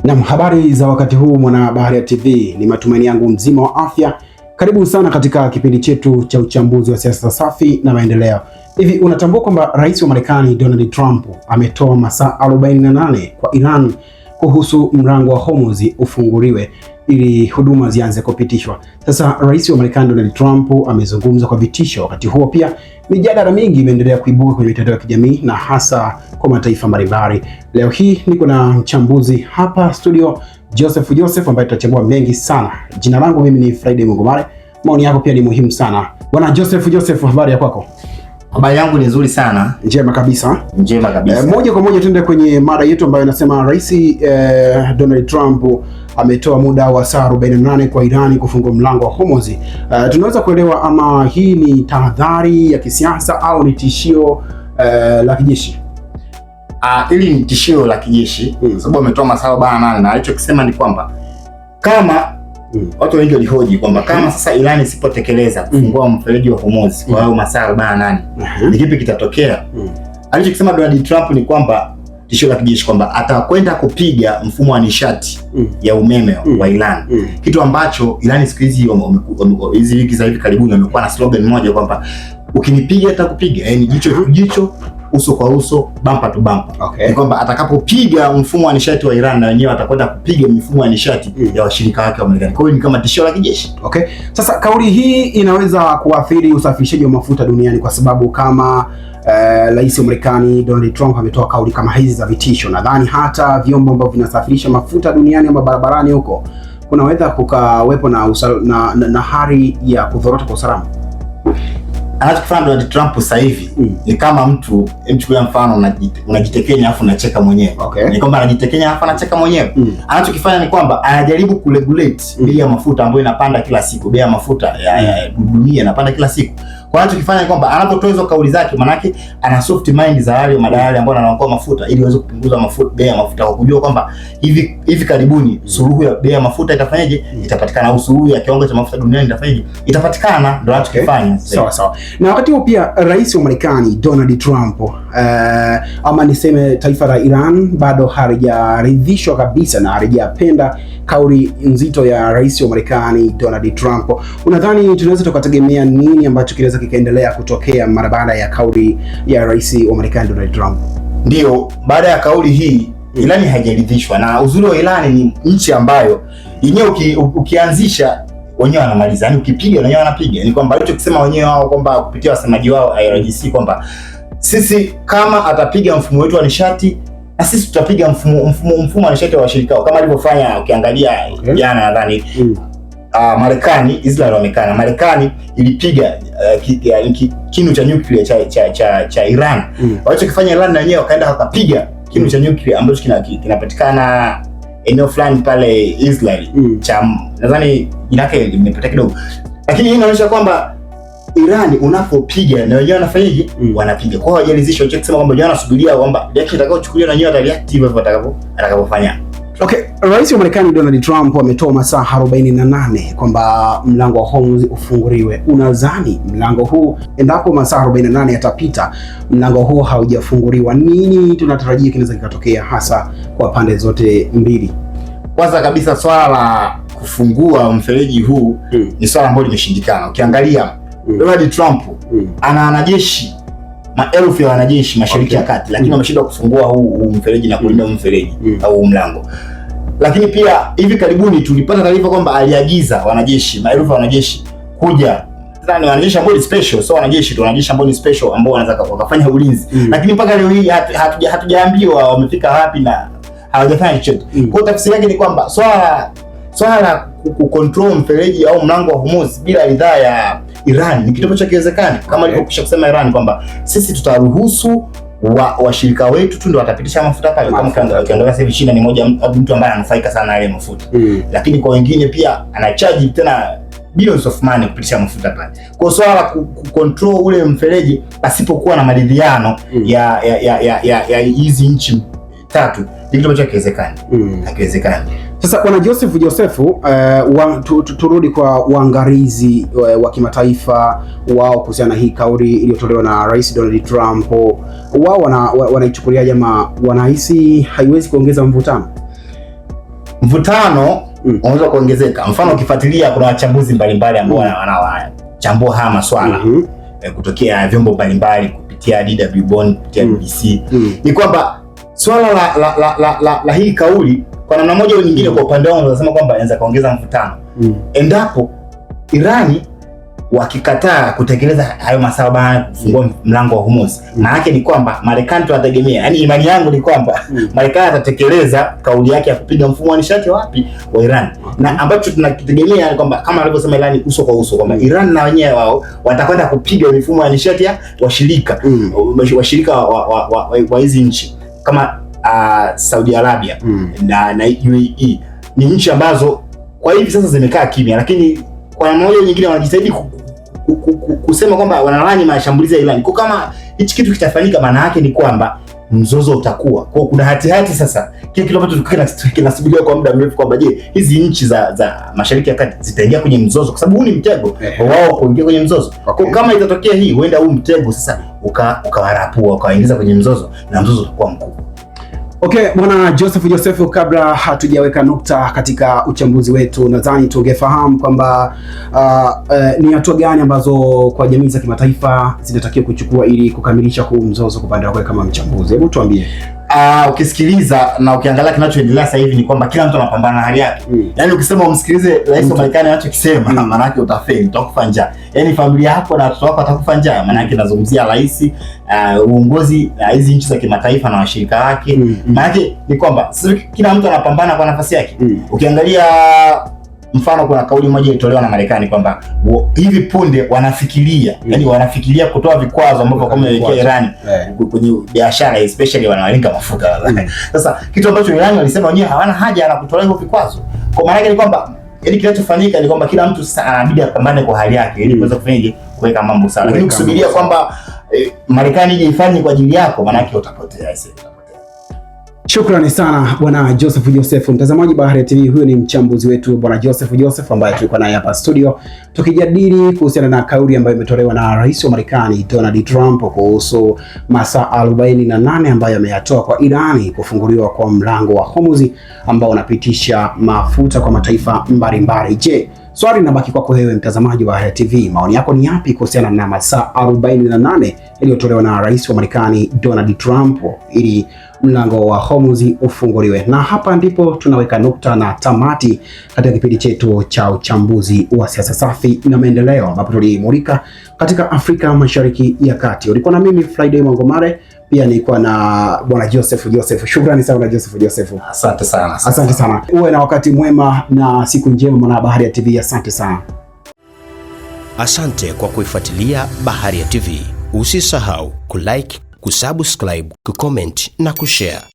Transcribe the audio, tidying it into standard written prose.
Na habari za wakati huu mwana Baharia TV, ni matumaini yangu mzima wa afya. Karibu sana katika kipindi chetu cha uchambuzi wa siasa safi na maendeleo. Hivi unatambua kwamba Rais wa Marekani Donald Trump ametoa masaa 48 kwa Iran kuhusu mlango wa Hormuz ufunguliwe ili huduma zianze kupitishwa. Sasa Rais wa Marekani Donald Trump amezungumza kwa vitisho. Wakati huo pia mijadala mingi imeendelea kuibuka kwenye mitandao ya kijamii na hasa kwa mataifa mbalimbali. Leo hii niko na mchambuzi hapa studio, Joseph ambaye tutachambua mengi sana. Jina langu mimi ni Friday Mungomare. Maoni yako pia ni muhimu sana. Bwana Joseph, habari ya kwako? Habari yangu ni nzuri sana. Njema kabisa. Njema kabisa. Moja kwa moja tuende kwenye mada yetu ambayo inasema Rais Donald Trump ametoa muda wa saa 48 kwa Irani kufungua mlango wa Hormuz. Tunaweza kuelewa ama hii ni tahadhari ya kisiasa au ni tishio la kijeshi? Hili ni tishio la kijeshi sababu ametoa masaa 48 na alichokisema ni kwamba kama watu wengi walihoji kwamba kama sasa Iran isipotekeleza kufungua mfereji wa Hormuz kwa hayo masaa 48 ni kipi kitatokea? Alichokisema Donald Trump ni kwamba tishio la kijeshi kwamba atakwenda kupiga mfumo wa nishati ya umeme wa Iran. Kitu ambacho Iran siku hizi hizi wiki za hivi karibuni wamekuwa na slogan moja kwamba ukinipiga nitakupiga, yani jicho uso kwa uso, bumper to bumper. Okay. Ni kwamba atakapopiga mfumo wa nishati wa Iran na wenyewe atakwenda kupiga mifumo ya nishati ya washirika wake wa Marekani. Kwa hiyo ni kama tishio la kijeshi. Okay. Sasa kauli hii inaweza kuathiri usafirishaji wa mafuta duniani kwa sababu kama Rais wa Marekani Donald Trump ametoa kauli kama hizi za vitisho, nadhani hata vyombo ambavyo vinasafirisha mafuta duniani ama barabarani huko kunaweza kukawepo na hali ya kudhorota kwa usalama. Anachofanya Donald Trump sasa hivi ni kama mtu mchukua mfano unajitekenya afu unacheka mwenyewe. Okay. Ni kwamba anajitekenya afu anacheka mwenyewe. Anachokifanya ni kwamba anajaribu kuregulate bei ya mafuta ambayo inapanda kila siku. Bei ya mafuta ya dunia inapanda kila siku. Kwa anachokifanya ni kwamba anapotoa hizo kauli zake, manake ana soft mind za wale madalali ambao wanaokoa mafuta ili waweze kupunguza bei ya mafuta, kwa kujua kwamba hivi karibuni suluhu ya bei ya mafuta itafanyaje, itapatikana, au suluhu ya kiwango cha mafuta duniani itafanyaje, itapatikana. Ndio anachokifanya. Sawa. Na wakati huo pia Rais wa Marekani Donald Trump ama niseme taifa la Iran bado halijaridhishwa kabisa na halijapenda kauli nzito ya Rais wa Marekani Donald Trump. Unadhani tunaweza tukategemea nini ambacho kinaweza kikaendelea kutokea mara baada ya kauli ya Rais wa Marekani Donald Trump? Ndio, baada ya kauli hii Iran haijaridhishwa, na uzuri wa Iran ni nchi ambayo yenyewe ukianzisha wenyewe wanamaliza, yani ukipiga wenyewe wanapiga. Ni kwamba alichokisema wenyewe wao kwamba kupitia wasemaji wao IRGC kwamba sisi kama atapiga mfumo wetu wa nishati na sisi tutapiga mfumo wa nishati wa washirika kama alivyofanya. Ukiangalia jana nadhani Marekani, Israel wamekana, Marekani ilipiga kinu cha nyuklia cha Iran. Walichokifanya Iran na wenyewe wakaenda wakapiga kinu cha nyuklia ambacho kinapatikana eneo fulani pale Israel cha nadhani jina lake limepotea kidogo, lakini hii inaonyesha kwamba Iran unapopiga na wenyewe wanafanyaje, wanapiga. Kwa hiyo hawajalizishwa kusema kwamba wenyewe wanasubiria kwamba reaction itakayochukuliwa na wenyewe watareact hivyo atakapofanya. Okay, Rais wa Marekani Donald Trump ametoa masaa 48 kwamba mlango wa Hormuz ufunguliwe. Unadhani mlango huu, endapo masaa 48 yatapita mlango huu haujafunguliwa, nini tunatarajia kinaweza kikatokea hasa kwa pande zote mbili? Kwanza kabisa swala la kufungua mfereji huu ni swala ambalo limeshindikana. Ukiangalia Donald Trump ana wanajeshi, maelfu ya wanajeshi Mashariki ya Kati, lakini wameshindwa kufungua huu mfereji na kulinda mfereji au mlango. Lakini pia hivi karibuni tulipata taarifa kwamba aliagiza wanajeshi, maelfu ya wanajeshi kuja. Nadhani wanajeshi ambao ni special, so wanajeshi ambao ni special ambao wanaweza wakafanya ulinzi. Lakini mpaka leo hii hatujaambiwa wamefika wapi na hawajafanya chochote. Kwa hiyo tafsiri yake ni kwamba swala la kucontrol mfereji au mlango wa Hormuz bila ridhaa ya Iran ni kitu ambacho kiwezekani, kama alivyokwisha kusema Iran kwamba sisi tutaruhusu washirika wetu tu ndio watapitisha mafuta pale. Kama ukiangalia sasa hivi China ni mtu ambaye ananufaika sana na ile mafuta, lakini kwa wengine pia anacharge tena billions of money kupitisha mafuta pale. Kwa swala la kucontrol ule mfereji pasipokuwa na maridhiano ya hizi nchi tatu ni kitu ambacho hakiwezekani. Sasa Bwana Joseph, turudi kwa uangalizi wa kimataifa wao kuhusiana na hii kauli iliyotolewa na Rais Donald Trump. Wao wanaichukulia jama, wanahisi haiwezi kuongeza mvutano? mvutano unaweza kuongezeka. Mfano ukifuatilia kuna wachambuzi mbalimbali ambao wanachambua haya maswala kutokea vyombo mbalimbali kupitia DW Bonn, kupitia BBC. Ni kwamba swala la hii kauli kwa namna moja au nyingine, kwa upande wangu nasema kwamba inaweza kaongeza mvutano endapo Irani wakikataa kutekeleza hayo masawa bana, kufungua mlango wa Hormuz. Maana yake ni kwamba Marekani tunategemea, yani imani yangu ni kwamba Marekani atatekeleza kauli yake ya kupiga mfumo wa nishati wapi wa Iran. Na ambacho tunakitegemea ni kwamba kama alivyosema Irani uso kwa uso kwamba Iran na wenyewe wao watakwenda kupiga mifumo ya nishati ya washirika wa hizi nchi kama Saudi Arabia na UAE. Ni nchi ambazo kwa hivi sasa zimekaa kimya, lakini kwa namna moja nyingine wanajitahidi kusema kwamba wanalani mashambulizi ya Iran. Kwa kama hichi kitu kitafanyika, maana yake ni kwamba mzozo utakuwa. Kwa kuna hati sasa kile kitu ambacho kinasubiriwa kwa muda mrefu kwamba je, hizi nchi za Mashariki ya Kati zitaingia kwenye mzozo, kwa sababu huu ni mtego wao kuingia kwenye mzozo. Kwa kama itatokea hii, huenda huu mtego sasa ukawarapua ukawaingiza kwenye mzozo na mzozo utakuwa mkubwa. Okay, Bwana Joseph, kabla hatujaweka nukta katika uchambuzi wetu, nadhani tungefahamu kwamba ni hatua gani ambazo kwa jamii za kimataifa zinatakiwa kuchukua ili kukamilisha huu mzozo kwa upande wako kama mchambuzi. Hebu tuambie. Ukisikiliza na ukiangalia kinachoendelea sasa hivi ni kwamba kila mtu anapambana na hali yake. Yaani ukisema umsikilize rais wa Marekani anachokisema, maana yake utafeli, utakufa njaa. Yaani familia yako na watoto wako watakufa njaa. Maana yake nazungumzia rais, uongozi na hizi nchi za kimataifa na washirika wake. Maana yake ni kwamba kila mtu anapambana kwa nafasi yake. Ukiangalia mfano kuna kauli moja ilitolewa na Marekani kwamba hivi punde wanafikiria yani wanafikiria kutoa vikwazo ambavyo kama imewekea Iran kwenye biashara, especially wanalenga mafuta. Sasa kitu ambacho Iran walisema wenyewe hawana haja na kutolea hivyo vikwazo. Kwa maana yake ni kwamba yani kinachofanyika ni kwamba kila mtu sasa anabidi apambane kwa hali yake ili kuweza kufanyaje kuweka mambo sawa. Lakini kusubiria kwamba Marekani ije ifanye kwa ajili yako, maana yake utapotea sasa. Shukrani sana Bwana Joseph. Mtazamaji Bahari TV, huyo ni mchambuzi wetu Bwana Joseph ambaye tulikuwa naye hapa studio tukijadili kuhusiana na kauli ambayo imetolewa na Rais wa Marekani Donald Trump kuhusu masaa 48 ambayo ameyatoa kwa Irani kufunguliwa kwa mlango wa Hormuz ambao unapitisha mafuta kwa mataifa mbalimbali. Je, swali linabaki kwako wewe mtazamaji wa Bahari TV, maoni yako ni yapi kuhusiana na masaa 48 yaliyotolewa na Rais wa Marekani Donald Trump ili mlango wa Hormuz ufunguliwe? Na hapa ndipo tunaweka nukta na tamati katika kipindi chetu cha uchambuzi wa siasa safi na maendeleo, ambapo tulimulika katika Afrika Mashariki ya Kati. Ulikuwa na mimi Friday Mwangomare, pia nilikuwa na Bwana Joseph. Shukrani sana Joseph. Asante sana. Asante sana. Uwe na wakati mwema na siku njema mwana Bahari TV. Asante sana. Asante kwa kuifuatilia Bahari TV. Usisahau kulike, kusubscribe, kucomment na kushare.